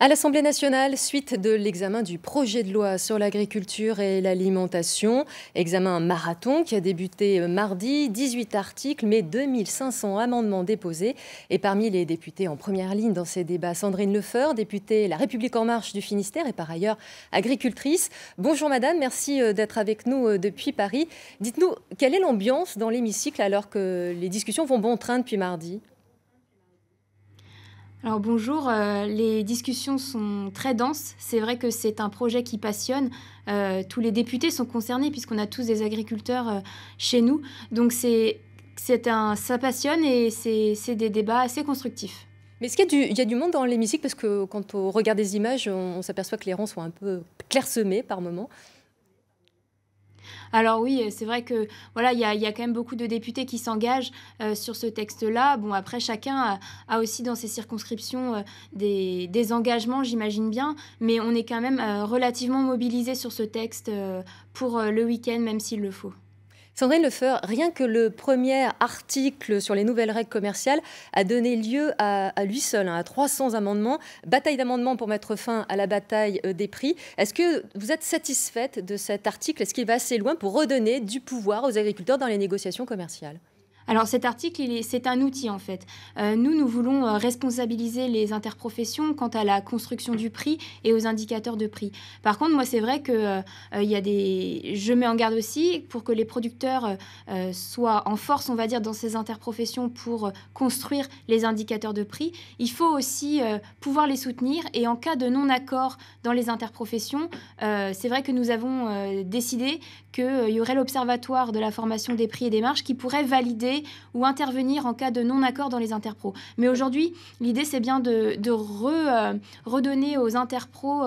À l'Assemblée nationale, suite de l'examen du projet de loi sur l'agriculture et l'alimentation, examen marathon qui a débuté mardi, 18 articles, mais 2500 amendements déposés. Et parmi les députés en première ligne dans ces débats, Sandrine Lefeur, députée La République En Marche du Finistère et par ailleurs agricultrice. Bonjour madame, merci d'être avec nous depuis Paris. Dites-nous, quelle est l'ambiance dans l'hémicycle alors que les discussions vont bon train depuis mardi ? Alors bonjour, les discussions sont très denses. C'est vrai que c'est un projet qui passionne. Tous les députés sont concernés puisqu'on a tous des agriculteurs chez nous. Donc ça passionne et c'est des débats assez constructifs. Mais est-ce qu'il y a du monde dans l'hémicycle? Parce que quand on regarde des images, on s'aperçoit que les rangs sont un peu clairsemés par moments. Alors oui, c'est vrai que voilà, il y a quand même beaucoup de députés qui s'engagent sur ce texte-là. Bon, après, chacun a aussi dans ses circonscriptions des engagements, j'imagine bien, mais on est quand même relativement mobilisés sur ce texte pour le week-end, même s'il le faut. Sandrine Lefeur, rien que le premier article sur les nouvelles règles commerciales a donné lieu à lui seul, à 300 amendements. Bataille d'amendements pour mettre fin à la bataille des prix. Est-ce que vous êtes satisfaite de cet article? Est-ce qu'il va assez loin pour redonner du pouvoir aux agriculteurs dans les négociations commerciales? Alors cet article, c'est un outil en fait. Nous voulons responsabiliser les interprofessions quant à la construction du prix et aux indicateurs de prix. Par contre, moi c'est vrai que je mets en garde aussi pour que les producteurs soient en force, on va dire, dans ces interprofessions pour construire les indicateurs de prix. Il faut aussi pouvoir les soutenir et en cas de non-accord dans les interprofessions, c'est vrai que nous avons décidé qu'il y aurait l'Observatoire de la formation des prix et des marges qui pourrait valider ou intervenir en cas de non-accord dans les interpros. Mais aujourd'hui, l'idée, c'est bien de redonner aux interpros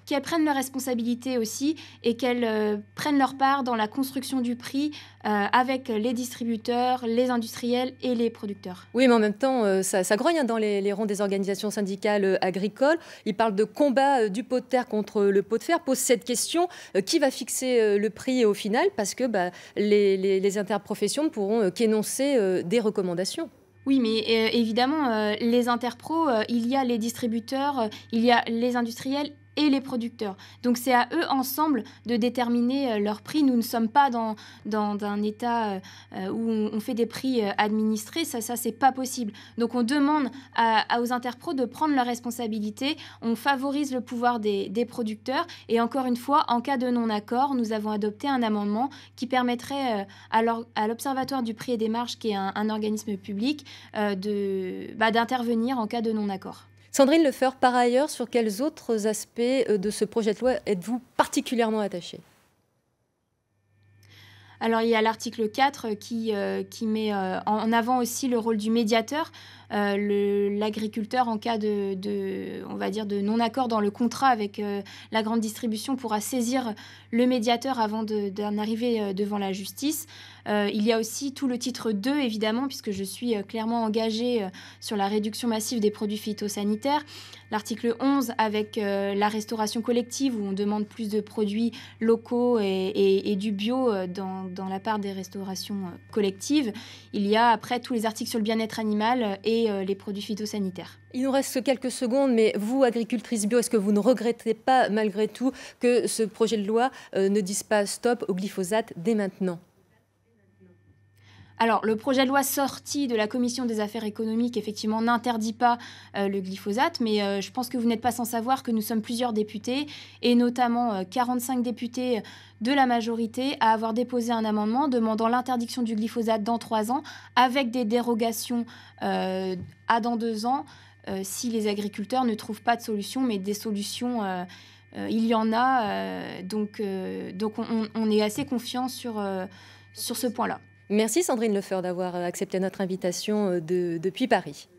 qu'elles prennent leurs responsabilités aussi et qu'elles prennent leur part dans la construction du prix avec les distributeurs, les industriels et les producteurs. Oui, mais en même temps, ça grogne dans les rangs des organisations syndicales agricoles. Ils parlent de combat du pot de terre contre le pot de fer. Pose cette question, qui va fixer le prix au final? Parce que les interprofessions ne pourront qu'énoncer des recommandations. Oui, mais évidemment, les interpros, il y a les distributeurs, il y a les industriels et les producteurs. Donc c'est à eux ensemble de déterminer leur prix. Nous ne sommes pas dans un état où on fait des prix administrés. Ça c'est pas possible. Donc on demande aux interpros de prendre leurs responsabilités. On favorise le pouvoir des producteurs. Et encore une fois, en cas de non-accord, nous avons adopté un amendement qui permettrait à l'Observatoire du prix et des marges, qui est un organisme public, d'intervenir en cas de non-accord. Sandrine Lefeur, par ailleurs, sur quels autres aspects de ce projet de loi êtes-vous particulièrement attachée? Alors il y a l'article 4 qui met en avant aussi le rôle du médiateur. L'agriculteur, en cas on va dire de non-accord dans le contrat avec la grande distribution, pourra saisir le médiateur avant d'en arriver devant la justice. Il y a aussi tout le titre 2, évidemment, puisque je suis clairement engagée sur la réduction massive des produits phytosanitaires. L'article 11 avec la restauration collective, où on demande plus de produits locaux et du bio dans la part des restaurations collectives. Il y a après tous les articles sur le bien-être animal et les produits phytosanitaires. Il nous reste quelques secondes, mais vous, agricultrice bio, est-ce que vous ne regrettez pas malgré tout que ce projet de loi ne dise pas stop au glyphosate dès maintenant? Alors, le projet de loi sorti de la Commission des affaires économiques, effectivement, n'interdit pas le glyphosate, mais je pense que vous n'êtes pas sans savoir que nous sommes plusieurs députés, et notamment 45 députés de la majorité, à avoir déposé un amendement demandant l'interdiction du glyphosate dans 3 ans, avec des dérogations à dans 2 ans, si les agriculteurs ne trouvent pas de solution, mais des solutions... il y en a, donc on est assez confiant sur ce point-là. Merci Sandrine Lefeur d'avoir accepté notre invitation depuis Paris.